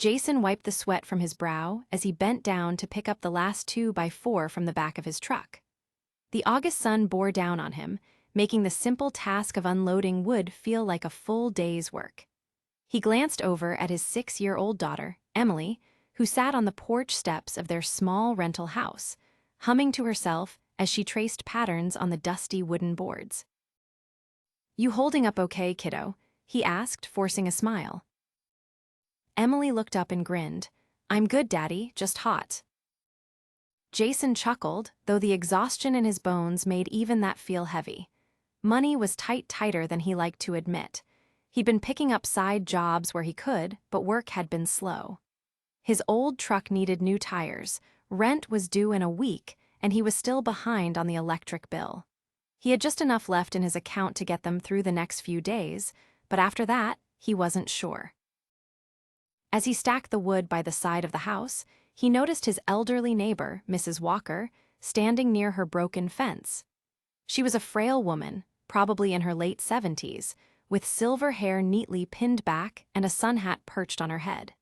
Jason wiped the sweat from his brow as he bent down to pick up the last 2x4 from the back of his truck. The August sun bore down on him, making the simple task of unloading wood feel like a full day's work. He glanced over at his 6-year-old daughter, Emily, who sat on the porch steps of their small rental house, humming to herself as she traced patterns on the dusty wooden boards. "You holding up okay, kiddo?" he asked, forcing a smile. Emily looked up and grinned. "I'm good, Daddy, just hot." Jason chuckled, though the exhaustion in his bones made even that feel heavy. Money was tighter than he liked to admit. He'd been picking up side jobs where he could, but work had been slow. His old truck needed new tires, rent was due in a week, and he was still behind on the electric bill. He had just enough left in his account to get them through the next few days, but after that, he wasn't sure. As he stacked the wood by the side of the house, he noticed his elderly neighbor, Mrs. Walker, standing near her broken fence. She was a frail woman, probably in her late 70s, with silver hair neatly pinned back and a sun hat perched on her head.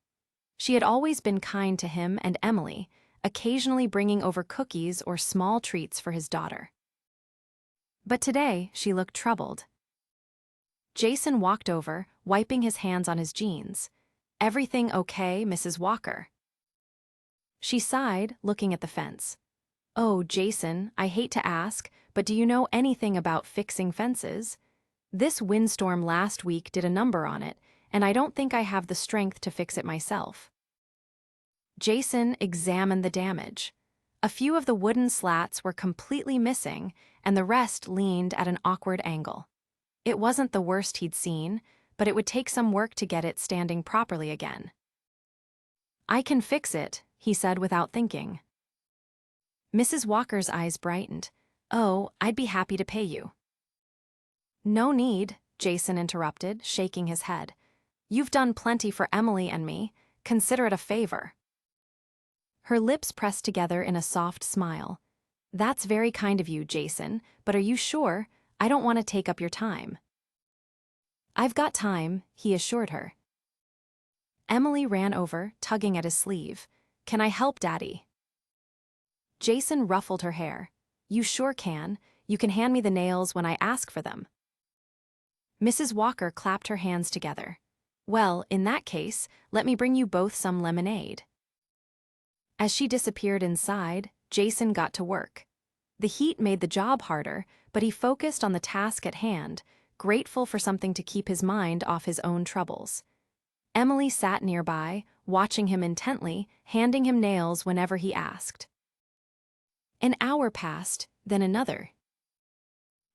She had always been kind to him and Emily, occasionally bringing over cookies or small treats for his daughter. But today, she looked troubled. Jason walked over, wiping his hands on his jeans. "Everything okay, Mrs. Walker?" She sighed, looking at the fence. "Oh, Jason, I hate to ask, but do you know anything about fixing fences? This windstorm last week did a number on it, and I don't think I have the strength to fix it myself." Jason examined the damage. A few of the wooden slats were completely missing, and the rest leaned at an awkward angle. It wasn't the worst he'd seen, but it would take some work to get it standing properly again. "I can fix it," he said without thinking. Mrs. Walker's eyes brightened. "Oh, I'd be happy to pay you." "No need," Jason interrupted, shaking his head. "You've done plenty for Emily and me. Consider it a favor." Her lips pressed together in a soft smile. "That's very kind of you, Jason, but are you sure? I don't want to take up your time." "I've got time," he assured her. Emily ran over, tugging at his sleeve. "Can I help, Daddy?" Jason ruffled her hair. "You sure can. You can hand me the nails when I ask for them." Mrs. Walker clapped her hands together. "Well, in that case, let me bring you both some lemonade." As she disappeared inside, Jason got to work. The heat made the job harder, but he focused on the task at hand, grateful for something to keep his mind off his own troubles. Emily sat nearby, watching him intently, handing him nails whenever he asked. An hour passed, then another.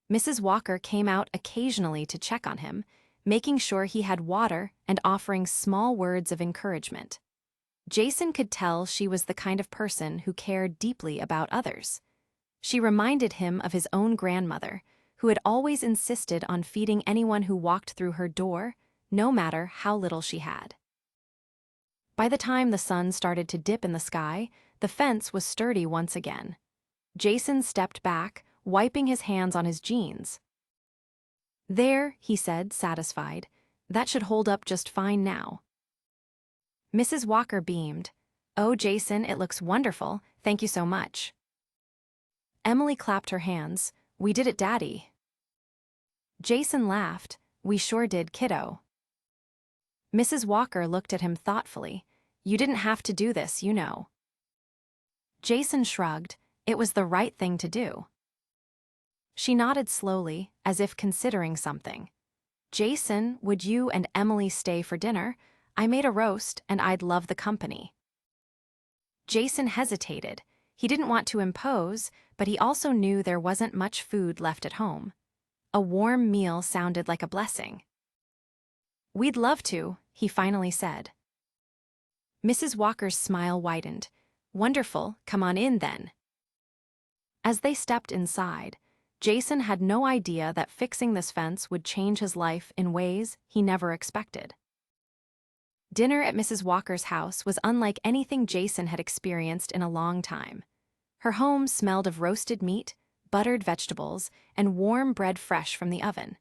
Mrs. Walker came out occasionally to check on him, making sure he had water and offering small words of encouragement. Jason could tell she was the kind of person who cared deeply about others. She reminded him of his own grandmother, who had always insisted on feeding anyone who walked through her door, no matter how little she had. By the time the sun started to dip in the sky, the fence was sturdy once again. Jason stepped back, wiping his hands on his jeans. "There," he said, satisfied. "That should hold up just fine now." Mrs. Walker beamed. "Oh, Jason, it looks wonderful. Thank you so much." Emily clapped her hands. "We did it, Daddy." Jason laughed. "We sure did, kiddo." Mrs. Walker looked at him thoughtfully. "You didn't have to do this, you know." Jason shrugged. It was the right thing to do. She nodded slowly, as if considering something. "Jason, would you and Emily stay for dinner? I made a roast, and I'd love the company." Jason hesitated. He didn't want to impose, but he also knew there wasn't much food left at home. A warm meal sounded like a blessing. "We'd love to," he finally said. Mrs. Walker's smile widened. "Wonderful, come on in then." As they stepped inside, Jason had no idea that fixing this fence would change his life in ways he never expected. Dinner at Mrs. Walker's house was unlike anything Jason had experienced in a long time. Her home smelled of roasted meat, buttered vegetables, and warm bread fresh from the oven.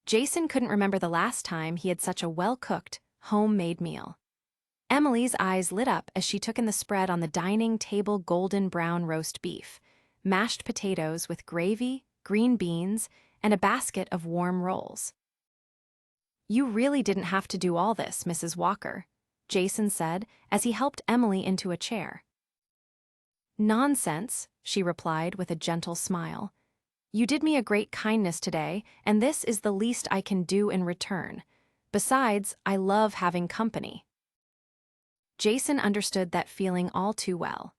Jason couldn't remember the last time he had such a well-cooked, homemade meal. Emily's eyes lit up as she took in the spread on the dining table: golden brown roast beef, mashed potatoes with gravy, green beans, and a basket of warm rolls. "You really didn't have to do all this, Mrs. Walker," Jason said as he helped Emily into a chair. "Nonsense," she replied with a gentle smile. "You did me a great kindness today, and this is the least I can do in return. Besides, I love having company." Jason understood that feeling all too well.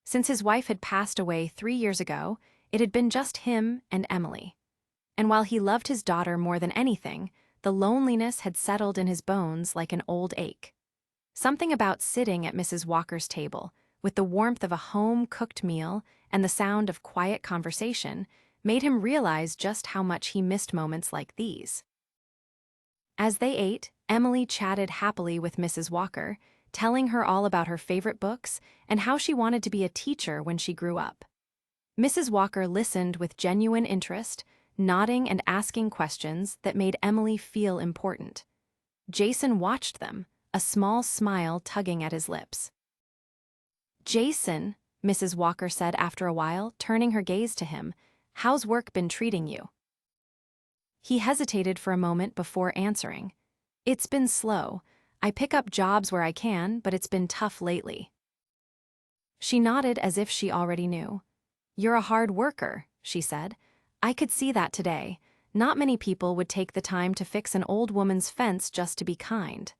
Since his wife had passed away 3 years ago, it had been just him and Emily. And while he loved his daughter more than anything, the loneliness had settled in his bones like an old ache. Something about sitting at Mrs. Walker's table, with the warmth of a home-cooked meal and the sound of quiet conversation, made him realize just how much he missed moments like these. As they ate, Emily chatted happily with Mrs. Walker, telling her all about her favorite books and how she wanted to be a teacher when she grew up. Mrs. Walker listened with genuine interest, nodding and asking questions that made Emily feel important. Jason watched them, a small smile tugging at his lips. "Jason," Mrs. Walker said after a while, turning her gaze to him, "how's work been treating you?" He hesitated for a moment before answering. "It's been slow. I pick up jobs where I can, but it's been tough lately." She nodded as if she already knew. "You're a hard worker," she said. "I could see that today. Not many people would take the time to fix an old woman's fence just to be kind."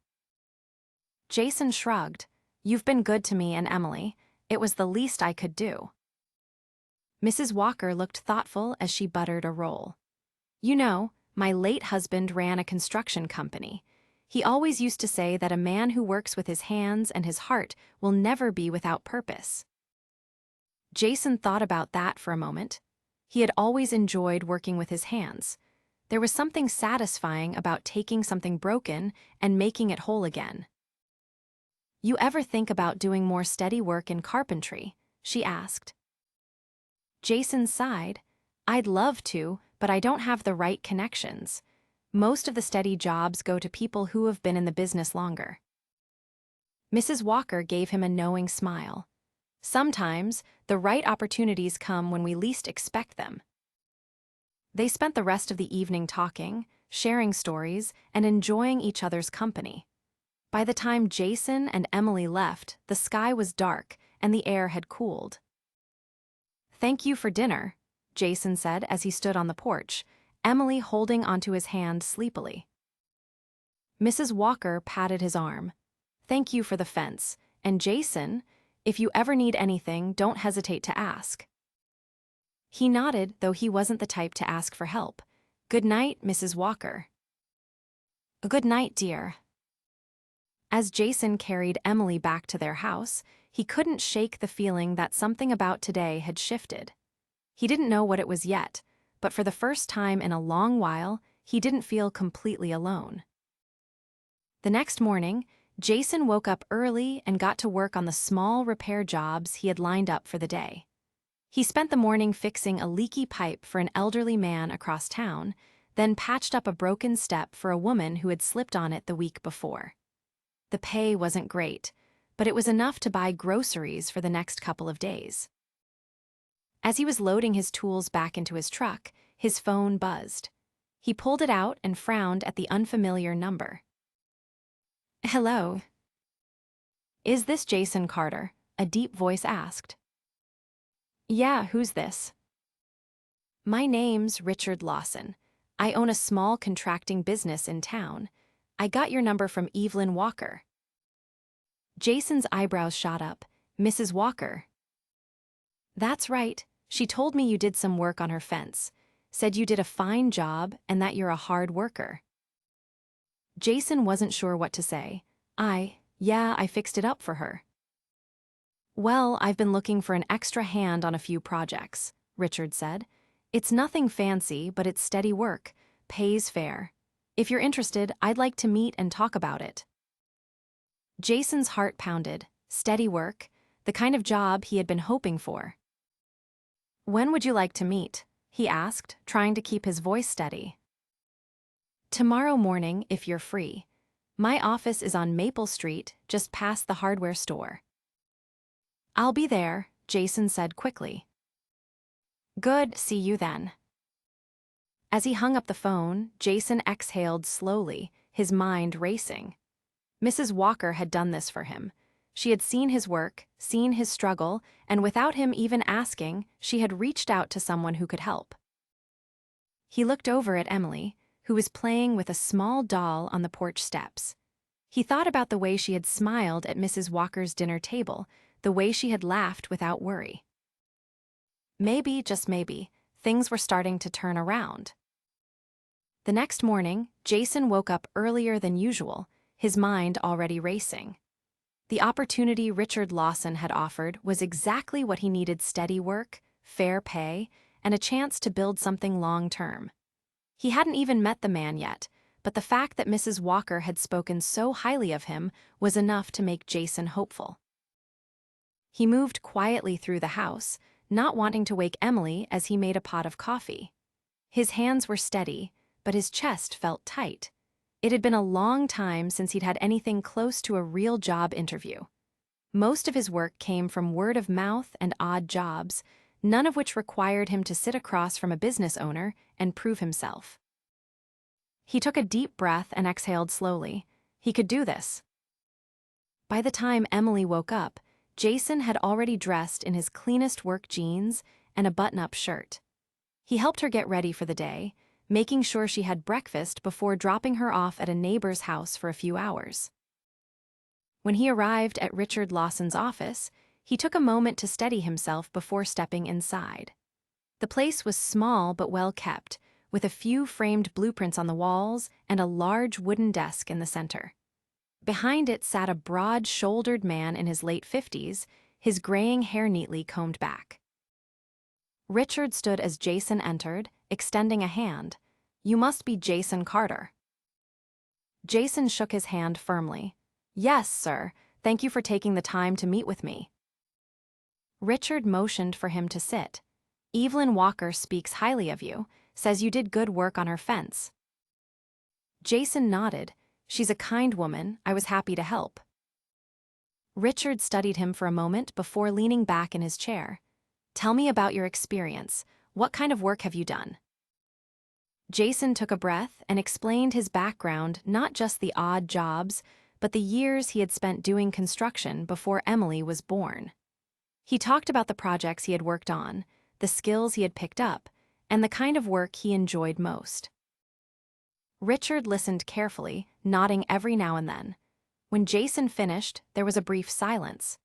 Jason shrugged. "You've been good to me and Emily. It was the least I could do." Mrs. Walker looked thoughtful as she buttered a roll. "You know, my late husband ran a construction company. He always used to say that a man who works with his hands and his heart will never be without purpose." Jason thought about that for a moment. He had always enjoyed working with his hands. There was something satisfying about taking something broken and making it whole again. "You ever think about doing more steady work in carpentry?" she asked. Jason sighed. "I'd love to, but I don't have the right connections. Most of the steady jobs go to people who have been in the business longer." Mrs. Walker gave him a knowing smile. "Sometimes, the right opportunities come when we least expect them." They spent the rest of the evening talking, sharing stories, and enjoying each other's company. By the time Jason and Emily left, the sky was dark and the air had cooled. "Thank you for dinner," Jason said as he stood on the porch, Emily holding onto his hand sleepily. Mrs. Walker patted his arm. "Thank you for the fence, and Jason, if you ever need anything, don't hesitate to ask." He nodded, though he wasn't the type to ask for help. "Good night, Mrs. Walker." "Good night, dear." As Jason carried Emily back to their house, he couldn't shake the feeling that something about today had shifted. He didn't know what it was yet, but for the first time in a long while, he didn't feel completely alone. The next morning, Jason woke up early and got to work on the small repair jobs he had lined up for the day. He spent the morning fixing a leaky pipe for an elderly man across town, then patched up a broken step for a woman who had slipped on it the week before. The pay wasn't great, but it was enough to buy groceries for the next couple of days. As he was loading his tools back into his truck, his phone buzzed. He pulled it out and frowned at the unfamiliar number. "Hello." "Is this Jason Carter?" a deep voice asked. "Yeah, who's this?" "My name's Richard Lawson. I own a small contracting business in town. I got your number from Evelyn Walker." Jason's eyebrows shot up. "Mrs. Walker?" "That's right. She told me you did some work on her fence. Said you did a fine job and that you're a hard worker." Jason wasn't sure what to say. Yeah, I fixed it up for her." "Well, I've been looking for an extra hand on a few projects," Richard said. "It's nothing fancy, but it's steady work, pays fair. If you're interested, I'd like to meet and talk about it." Jason's heart pounded. Steady work, the kind of job he had been hoping for. "When would you like to meet?" he asked, trying to keep his voice steady. "Tomorrow morning, if you're free. My office is on Maple Street, just past the hardware store. I'll be there, Jason said quickly. Good, see you then. As he hung up the phone, Jason exhaled slowly, his mind racing. Mrs. Walker had done this for him. She had seen his work, seen his struggle, and without him even asking, she had reached out to someone who could help. He looked over at Emily, who was playing with a small doll on the porch steps. He thought about the way she had smiled at Mrs. Walker's dinner table, the way she had laughed without worry. Maybe, just maybe, things were starting to turn around. The next morning, Jason woke up earlier than usual, his mind already racing. The opportunity Richard Lawson had offered was exactly what he needed: steady work, fair pay, and a chance to build something long-term. He hadn't even met the man yet, but the fact that Mrs. Walker had spoken so highly of him was enough to make Jason hopeful. He moved quietly through the house, not wanting to wake Emily as he made a pot of coffee. His hands were steady, but his chest felt tight. It had been a long time since he'd had anything close to a real job interview. Most of his work came from word of mouth and odd jobs, none of which required him to sit across from a business owner and prove himself. He took a deep breath and exhaled slowly. He could do this. By the time Emily woke up, Jason had already dressed in his cleanest work jeans and a button-up shirt. He helped her get ready for the day, making sure she had breakfast before dropping her off at a neighbor's house for a few hours. When he arrived at Richard Lawson's office, he took a moment to steady himself before stepping inside. The place was small but well kept, with a few framed blueprints on the walls and a large wooden desk in the center. Behind it sat a broad-shouldered man in his late 50s, his graying hair neatly combed back. Richard stood as Jason entered, extending a hand. "You must be Jason Carter." Jason shook his hand firmly. "Yes, sir. Thank you for taking the time to meet with me." Richard motioned for him to sit. "Evelyn Walker speaks highly of you, says you did good work on her fence." Jason nodded. "She's a kind woman. I was happy to help." Richard studied him for a moment before leaning back in his chair. "Tell me about your experience. What kind of work have you done?" Jason took a breath and explained his background, not just the odd jobs, but the years he had spent doing construction before Emily was born. He talked about the projects he had worked on, the skills he had picked up, and the kind of work he enjoyed most. Richard listened carefully, nodding every now and then. When Jason finished, there was a brief silence.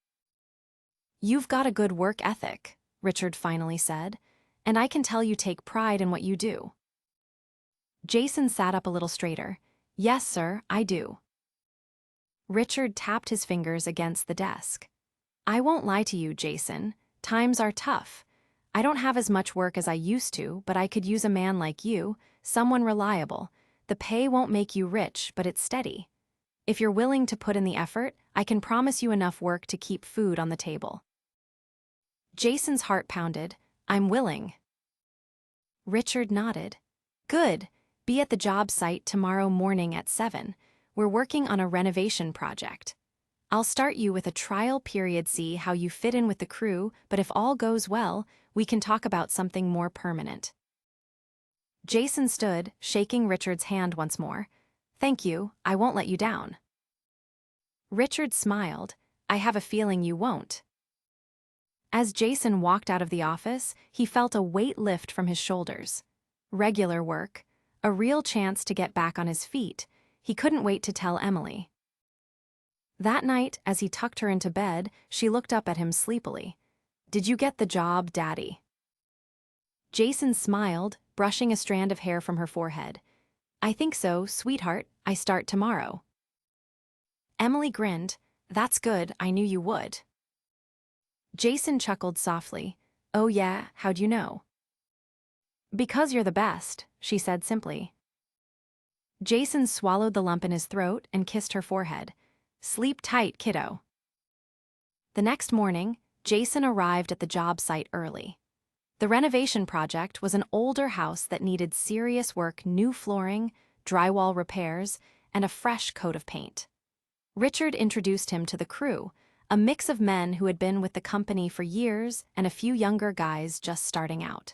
"You've got a good work ethic," Richard finally said, "and I can tell you take pride in what you do." Jason sat up a little straighter. "Yes, sir, I do." Richard tapped his fingers against the desk. "I won't lie to you, Jason. Times are tough. I don't have as much work as I used to, but I could use a man like you, someone reliable. The pay won't make you rich, but it's steady. If you're willing to put in the effort, I can promise you enough work to keep food on the table." Jason's heart pounded. "I'm willing." Richard nodded. "Good. Be at the job site tomorrow morning at 7. We're working on a renovation project. I'll start you with a trial period, see how you fit in with the crew, but if all goes well, we can talk about something more permanent." Jason stood, shaking Richard's hand once more. "Thank you, I won't let you down." Richard smiled. "I have a feeling you won't." As Jason walked out of the office, he felt a weight lift from his shoulders. Regular work, a real chance to get back on his feet. He couldn't wait to tell Emily. That night, as he tucked her into bed, she looked up at him sleepily. "Did you get the job, Daddy?" Jason smiled, brushing a strand of hair from her forehead. "I think so, sweetheart. I start tomorrow." Emily grinned. "That's good, I knew you would." Jason chuckled softly. "Oh yeah, how'd you know?" "Because you're the best," she said simply. Jason swallowed the lump in his throat and kissed her forehead. "Sleep tight, kiddo." The next morning, Jason arrived at the job site early. The renovation project was an older house that needed serious work: new flooring, drywall repairs, and a fresh coat of paint. Richard introduced him to the crew, a mix of men who had been with the company for years and a few younger guys just starting out.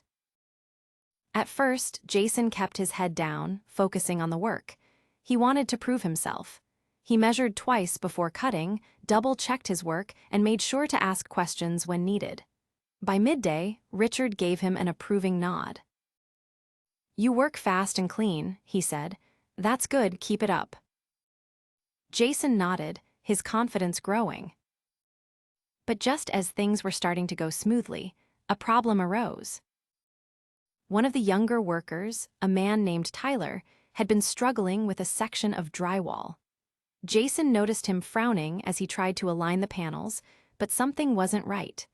At first, Jason kept his head down, focusing on the work. He wanted to prove himself. He measured twice before cutting, double-checked his work, and made sure to ask questions when needed. By midday, Richard gave him an approving nod. "You work fast and clean," he said. "That's good, keep it up." Jason nodded, his confidence growing. But just as things were starting to go smoothly, a problem arose. One of the younger workers, a man named Tyler, had been struggling with a section of drywall. Jason noticed him frowning as he tried to align the panels, but something wasn't right.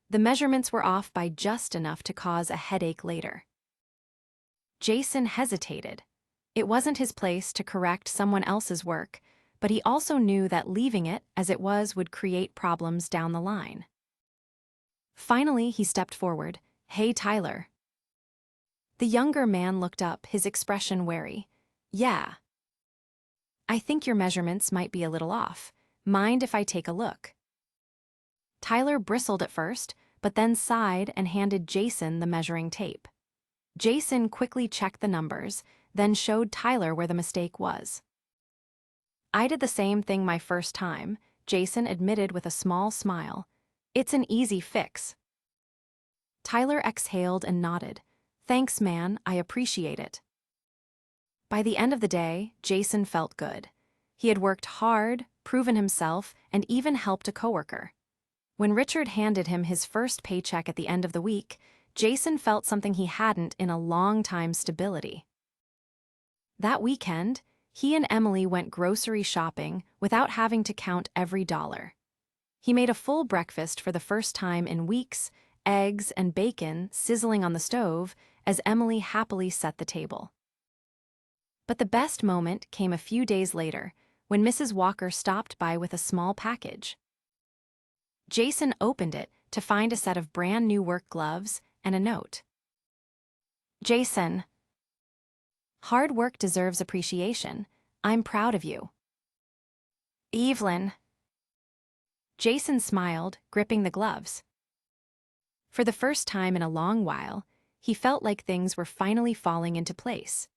The measurements were off by just enough to cause a headache later. Jason hesitated. It wasn't his place to correct someone else's work, but he also knew that leaving it as it was would create problems down the line. Finally, he stepped forward. "Hey, Tyler." The younger man looked up, his expression wary. "Yeah. I think your measurements might be a little off. Mind if I take a look?" Tyler bristled at first, but then sighed and handed Jason the measuring tape. Jason quickly checked the numbers, then showed Tyler where the mistake was. "I did the same thing my first time," Jason admitted with a small smile. "It's an easy fix." Tyler exhaled and nodded. "Thanks, man, I appreciate it." By the end of the day, Jason felt good. He had worked hard, proven himself, and even helped a coworker. When Richard handed him his first paycheck at the end of the week, Jason felt something he hadn't in a long time: stability. That weekend, he and Emily went grocery shopping without having to count every dollar. He made a full breakfast for the first time in weeks, eggs and bacon sizzling on the stove as Emily happily set the table. But the best moment came a few days later, when Mrs. Walker stopped by with a small package. Jason opened it to find a set of brand new work gloves and a note. "Jason, hard work deserves appreciation. I'm proud of you. Evelyn." Jason smiled, gripping the gloves. For the first time in a long while, he felt like things were finally falling into place.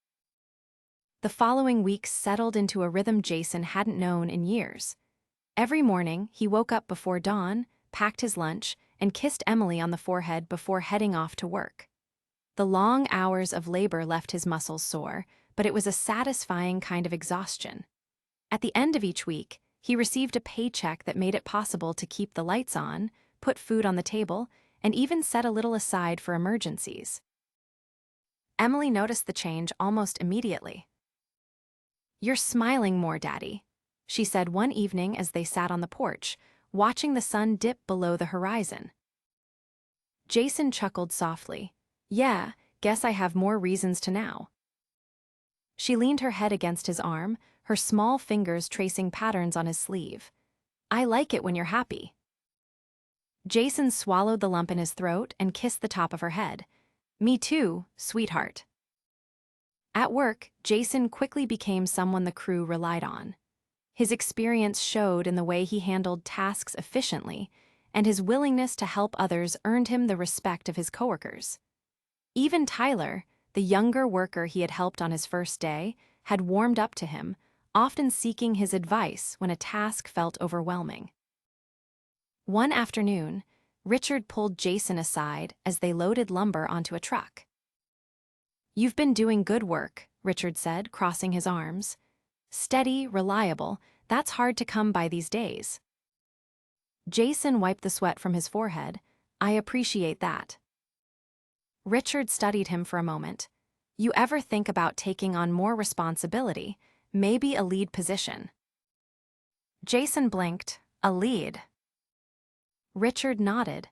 The following weeks settled into a rhythm Jason hadn't known in years. Every morning, he woke up before dawn, packed his lunch, and kissed Emily on the forehead before heading off to work. The long hours of labor left his muscles sore, but it was a satisfying kind of exhaustion. At the end of each week, he received a paycheck that made it possible to keep the lights on, put food on the table, and even set a little aside for emergencies. Emily noticed the change almost immediately. "You're smiling more, Daddy," she said one evening as they sat on the porch, watching the sun dip below the horizon. Jason chuckled softly. "Yeah, guess I have more reasons to now." She leaned her head against his arm, her small fingers tracing patterns on his sleeve. "I like it when you're happy." Jason swallowed the lump in his throat and kissed the top of her head. "Me too, sweetheart." At work, Jason quickly became someone the crew relied on. His experience showed in the way he handled tasks efficiently, and his willingness to help others earned him the respect of his coworkers. Even Tyler, the younger worker he had helped on his first day, had warmed up to him, often seeking his advice when a task felt overwhelming. One afternoon, Richard pulled Jason aside as they loaded lumber onto a truck. "You've been doing good work," Richard said, crossing his arms. "Steady, reliable, that's hard to come by these days." Jason wiped the sweat from his forehead. "I appreciate that." Richard studied him for a moment. "You ever think about taking on more responsibility, maybe a lead position?" Jason blinked. "A lead?" Richard nodded.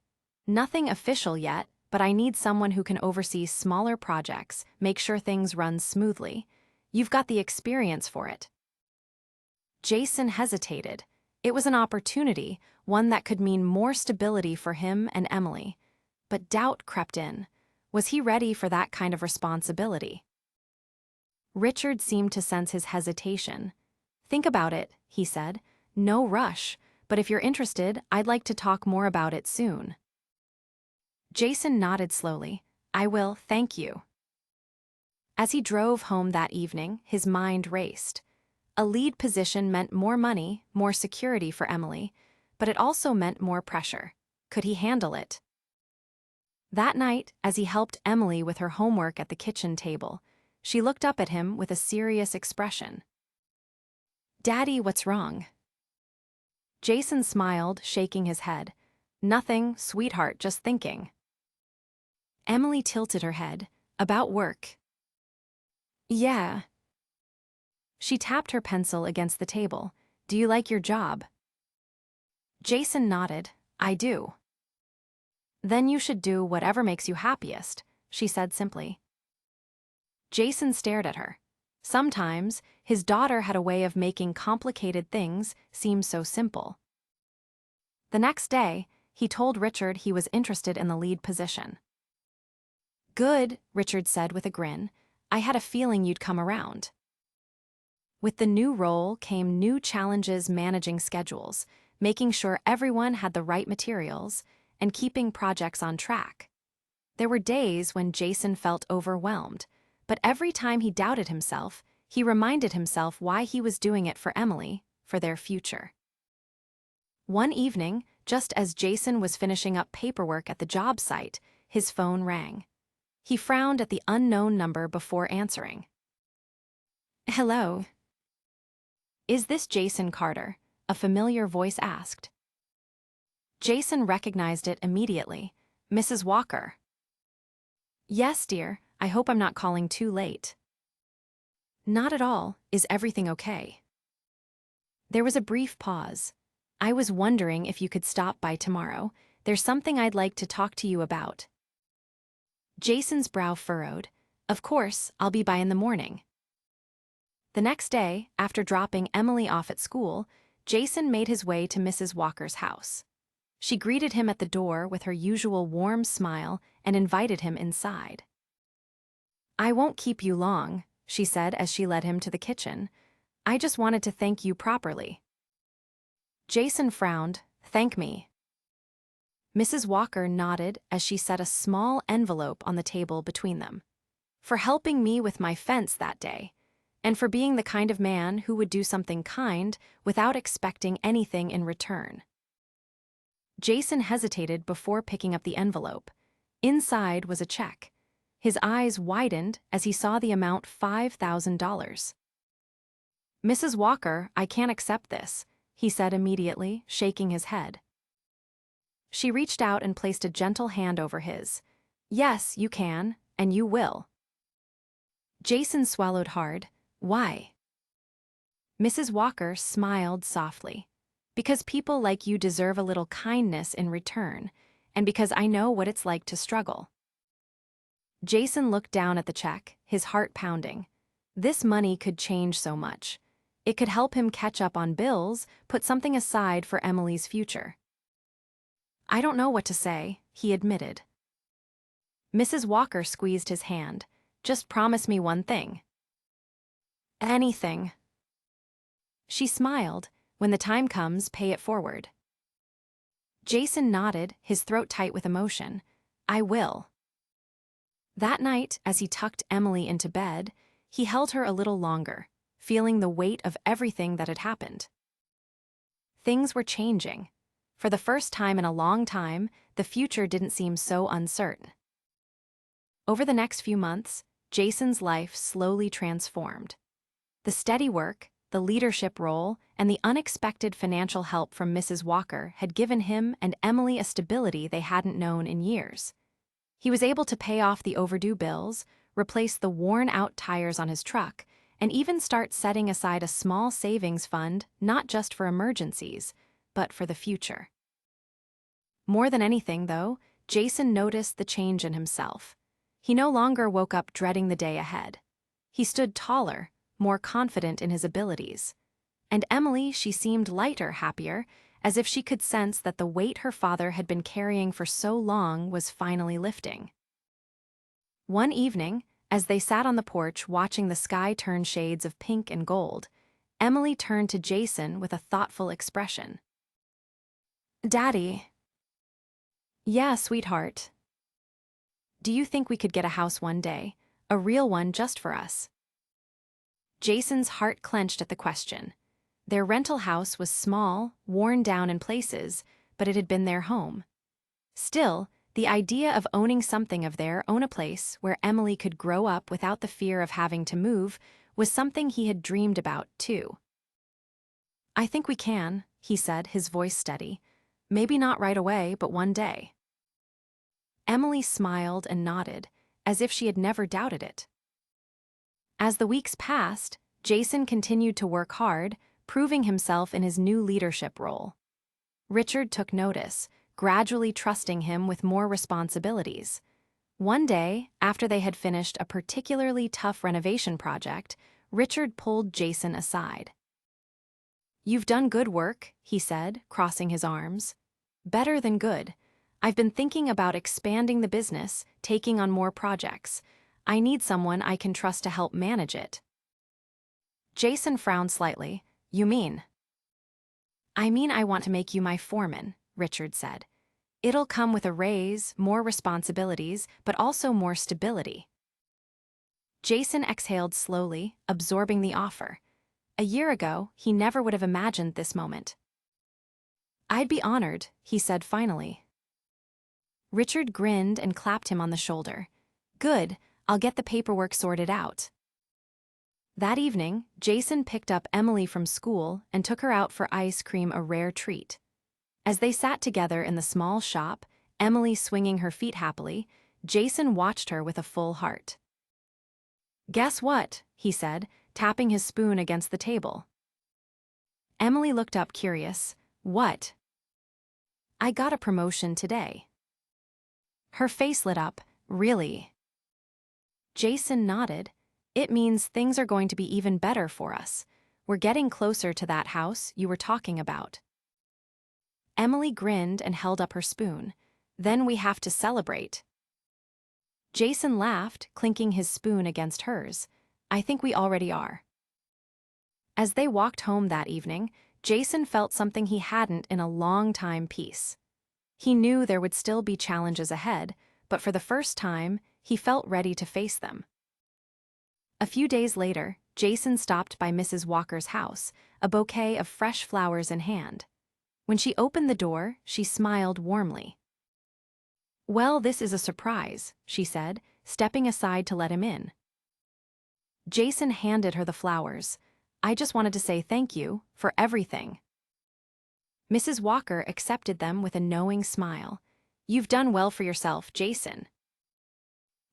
"Nothing official yet, but I need someone who can oversee smaller projects, make sure things run smoothly. You've got the experience for it." Jason hesitated. It was an opportunity, one that could mean more stability for him and Emily. But doubt crept in. Was he ready for that kind of responsibility? Richard seemed to sense his hesitation. Think about it, he said. No rush, but if you're interested, I'd like to talk more about it soon. Jason nodded slowly. I will, thank you. As he drove home that evening, his mind raced. A lead position meant more money, more security for Emily, but it also meant more pressure. Could he handle it? That night, as he helped Emily with her homework at the kitchen table, she looked up at him with a serious expression. Daddy, what's wrong? Jason smiled, shaking his head. Nothing, sweetheart, just thinking. Emily tilted her head. About work. Yeah. She tapped her pencil against the table. Do you like your job? Jason nodded. I do. Then you should do whatever makes you happiest, she said simply. Jason stared at her. Sometimes, his daughter had a way of making complicated things seem so simple. The next day, he told Richard he was interested in the lead position. Good, Richard said with a grin. I had a feeling you'd come around. With the new role came new challenges managing schedules, making sure everyone had the right materials, and keeping projects on track. There were days when Jason felt overwhelmed, but every time he doubted himself, he reminded himself why he was doing it for Emily, for their future. One evening, just as Jason was finishing up paperwork at the job site, his phone rang. He frowned at the unknown number before answering. Hello. Is this Jason Carter? A familiar voice asked. Jason recognized it immediately. Mrs. Walker. Yes, dear. I hope I'm not calling too late. Not at all. Is everything okay? There was a brief pause. I was wondering if you could stop by tomorrow. There's something I'd like to talk to you about. Jason's brow furrowed. Of course, I'll be by in the morning. The next day, after dropping Emily off at school, Jason made his way to Mrs. Walker's house. She greeted him at the door with her usual warm smile and invited him inside. I won't keep you long, she said as she led him to the kitchen. I just wanted to thank you properly. Jason frowned. Thank me. Mrs. Walker nodded as she set a small envelope on the table between them. For helping me with my fence that day, and for being the kind of man who would do something kind without expecting anything in return. Jason hesitated before picking up the envelope. Inside was a check. His eyes widened as he saw the amount $5,000. Mrs. Walker, I can't accept this, he said immediately, shaking his head. She reached out and placed a gentle hand over his. Yes, you can, and you will. Jason swallowed hard. Why? Mrs. Walker smiled softly. Because people like you deserve a little kindness in return, and because I know what it's like to struggle. Jason looked down at the check, his heart pounding. This money could change so much. It could help him catch up on bills, put something aside for Emily's future. I don't know what to say, he admitted. Mrs. Walker squeezed his hand. Just promise me one thing. Anything. She smiled. When the time comes, pay it forward. Jason nodded, his throat tight with emotion. I will. That night, as he tucked Emily into bed, he held her a little longer, feeling the weight of everything that had happened. Things were changing. For the first time in a long time, the future didn't seem so uncertain. Over the next few months, Jason's life slowly transformed. The steady work, the leadership role, and the unexpected financial help from Mrs. Walker had given him and Emily a stability they hadn't known in years. He was able to pay off the overdue bills, replace the worn-out tires on his truck, and even start setting aside a small savings fund not just for emergencies, but for the future. More than anything, though, Jason noticed the change in himself. He no longer woke up dreading the day ahead. He stood taller, more confident in his abilities. And Emily, she seemed lighter, happier, as if she could sense that the weight her father had been carrying for so long was finally lifting. One evening, as they sat on the porch watching the sky turn shades of pink and gold, Emily turned to Jason with a thoughtful expression. Daddy. Yeah, sweetheart. Do you think we could get a house one day? A real one just for us? Jason's heart clenched at the question. Their rental house was small, worn down in places, but it had been their home. Still, the idea of owning something of their own, a place where Emily could grow up without the fear of having to move, was something he had dreamed about, too. I think we can, he said, his voice steady. Maybe not right away, but one day. Emily smiled and nodded, as if she had never doubted it. As the weeks passed, Jason continued to work hard, proving himself in his new leadership role. Richard took notice, gradually trusting him with more responsibilities. One day, after they had finished a particularly tough renovation project, Richard pulled Jason aside. You've done good work, he said, crossing his arms. Better than good. I've been thinking about expanding the business, taking on more projects. I need someone I can trust to help manage it. Jason frowned slightly. You mean? I mean I want to make you my foreman, Richard said. It'll come with a raise, more responsibilities, but also more stability. Jason exhaled slowly, absorbing the offer. A year ago, he never would have imagined this moment. I'd be honored, he said finally. Richard grinned and clapped him on the shoulder. Good, I'll get the paperwork sorted out. That evening, Jason picked up Emily from school and took her out for ice cream, a rare treat. As they sat together in the small shop, Emily swinging her feet happily, Jason watched her with a full heart. Guess what? He said, tapping his spoon against the table. Emily looked up curious. What? I got a promotion today. Her face lit up. Really? Jason nodded. It means things are going to be even better for us. We're getting closer to that house you were talking about. Emily grinned and held up her spoon. Then we have to celebrate. Jason laughed, clinking his spoon against hers. I think we already are. As they walked home that evening, Jason felt something he hadn't in a long time: peace. He knew there would still be challenges ahead, but for the first time, he felt ready to face them. A few days later, Jason stopped by Mrs. Walker's house, a bouquet of fresh flowers in hand. When she opened the door, she smiled warmly. Well, this is a surprise, she said, stepping aside to let him in. Jason handed her the flowers. I just wanted to say thank you for everything. Mrs. Walker accepted them with a knowing smile. You've done well for yourself, Jason.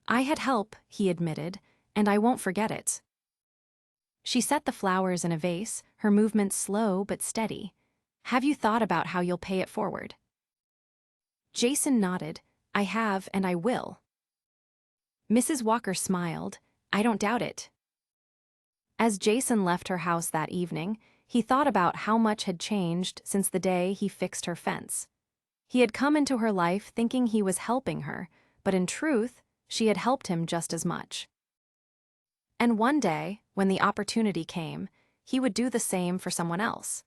I had help, he admitted, and I won't forget it. She set the flowers in a vase, her movements slow but steady. Have you thought about how you'll pay it forward? Jason nodded. I have, and I will. Mrs. Walker smiled. I don't doubt it. As Jason left her house that evening, he thought about how much had changed since the day he fixed her fence. He had come into her life thinking he was helping her, but in truth, she had helped him just as much. And one day, when the opportunity came, he would do the same for someone else.